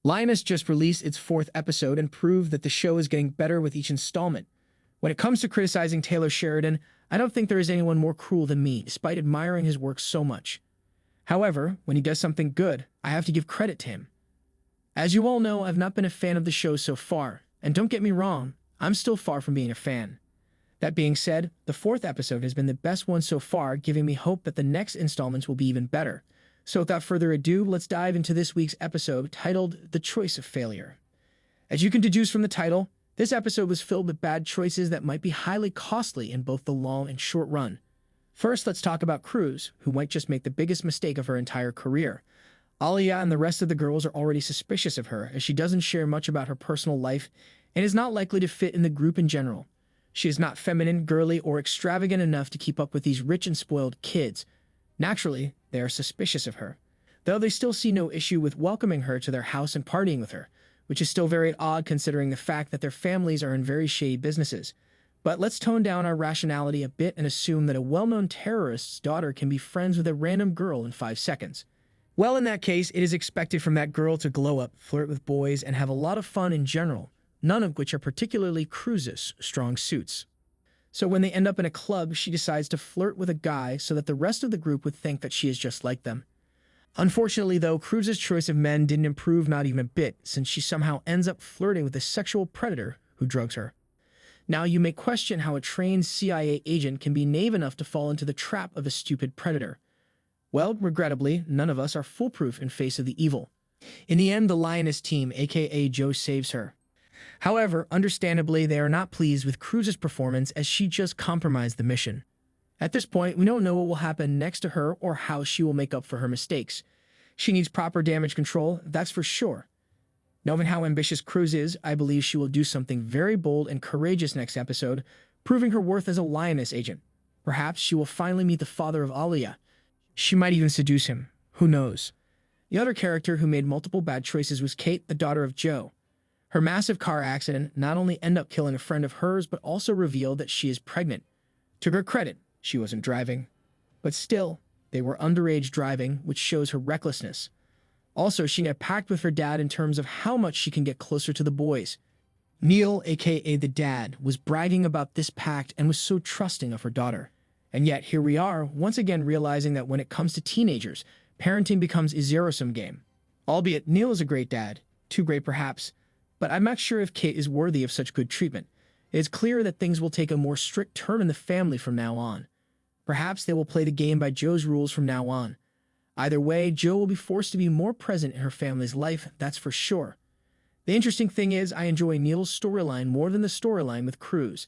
Lioness just released its fourth episode and proved that the show is getting better with each installment. When it comes to criticizing Taylor Sheridan, I don't think there is anyone more cruel than me, despite admiring his work so much. However, when he does something good, I have to give credit to him. As you all know, I've not been a fan of the show so far, and don't get me wrong, I'm still far from being a fan. That being said, the fourth episode has been the best one so far, giving me hope that the next installments will be even better. So without further ado, let's dive into this week's episode titled The Choice of Failure. As you can deduce from the title, this episode was filled with bad choices that might be highly costly in both the long and short run. First, let's talk about Cruz, who might just make the biggest mistake of her entire career. Alia and the rest of the girls are already suspicious of her, as she doesn't share much about her personal life and is not likely to fit in the group in general. She is not feminine, girly, or extravagant enough to keep up with these rich and spoiled kids. Naturally, they are suspicious of her, though they still see no issue with welcoming her to their house and partying with her, which is still very odd considering the fact that their families are in very shady businesses. But let's tone down our rationality a bit and assume that a well-known terrorist's daughter can be friends with a random girl in 5 seconds. Well, in that case, it is expected from that girl to glow up, flirt with boys, and have a lot of fun in general, none of which are particularly Cruz's strong suits. So when they end up in a club, she decides to flirt with a guy so that the rest of the group would think that she is just like them. Unfortunately, though, Cruz's choice of men didn't improve not even a bit, since she somehow ends up flirting with a sexual predator who drugs her. Now, you may question how a trained CIA agent can be naive enough to fall into the trap of a stupid predator. Well, regrettably, none of us are foolproof in face of the evil. In the end, the Lioness team, aka Joe, saves her. However, understandably, they are not pleased with Cruz's performance as she just compromised the mission. At this point, we don't know what will happen next to her or how she will make up for her mistakes. She needs proper damage control, that's for sure. Knowing how ambitious Cruz is, I believe she will do something very bold and courageous next episode, proving her worth as a Lioness agent. Perhaps she will finally meet the father of Alia. She might even seduce him. Who knows? The other character who made multiple bad choices was Kate, the daughter of Joe. Her massive car accident not only ended up killing a friend of hers, but also revealed that she is pregnant. To her credit, she wasn't driving. But still, they were underage driving, which shows her recklessness. Also, she had a pact with her dad in terms of how much she can get closer to the boys. Neil, aka the dad, was bragging about this pact and was so trusting of her daughter. And yet, here we are, once again realizing that when it comes to teenagers, parenting becomes a zero-sum game. Albeit, Neil is a great dad, too great perhaps, but I'm not sure if Kate is worthy of such good treatment. It is clear that things will take a more strict turn in the family from now on. Perhaps they will play the game by Joe's rules from now on. Either way, Joe will be forced to be more present in her family's life, that's for sure. The interesting thing is, I enjoy Neil's storyline more than the storyline with Cruz.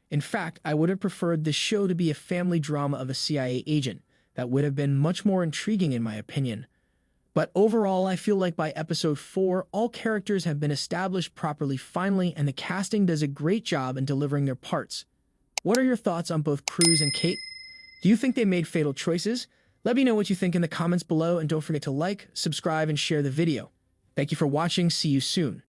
In fact, I would have preferred this show to be a family drama of a CIA agent. That would have been much more intriguing in my opinion. But overall, I feel like by episode 4, all characters have been established properly finally, and the casting does a great job in delivering their parts. What are your thoughts on both Cruz and Kate? Do you think they made fatal choices? Let me know what you think in the comments below, and don't forget to like, subscribe, and share the video. Thank you for watching. See you soon.